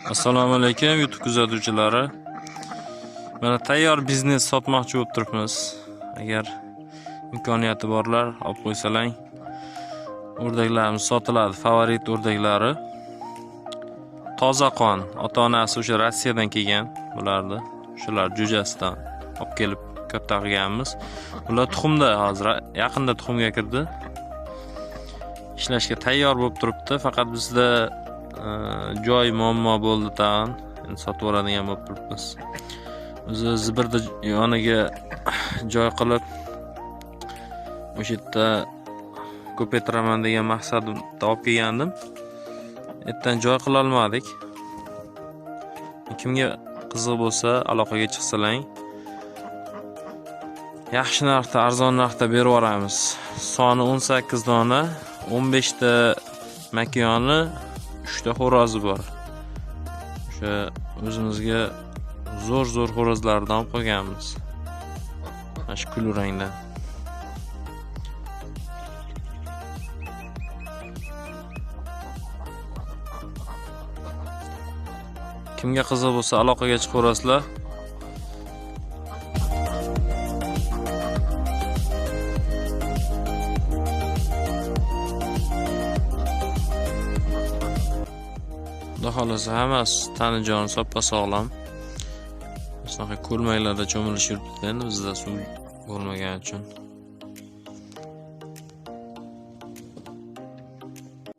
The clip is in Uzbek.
Assalomu alaykum YouTube kuzatuvchilari. Mana tayyor biznes sotmoqchi bo'lib turibmiz. Agar imkoniyati borlar olib qo'ysalang. O'rdaklarimiz sotiladi, favorit o'rdaklari. Toza qon, ota-onasi o'sha Rossiyadan kelgan bularni. Shular jo'jasidan olib kelib katta qilganmiz. Ular tuxumda hozir yaqinda tuxumga kirdi. Ishlashga tayyor bo'lib turibdi, faqat bizda joy muammo bo'ldi tag'in. Endi sotib oladigan bo'lib turibmiz. O'zi Zibirda yoniga joy qilib o'sha yerda ko'paytiraman degan maqsadimda olib kelgandim. Ertadan joy qila olmadik. Kimga qiziq bo'lsa aloqaga chiqsalang, yaxshi narxda, arzon narxda berib yuboramiz. Soni 18 dona, 15 ta makiyoni, 3 ta xo'rozi bor. O'sha o'zimizga zo'r xo'rozlardan olib qo'yganmiz. Mana shu kulrangdan. Kimga qiziq bo'lsa aloqaga chiqaverasizlar. Xudo xolasa hammasi tanijon, soppa sog'lom. Shunaqa ko'lmaklarda cho'milish yuribdi endi bizda suv bo'lmagani uchun.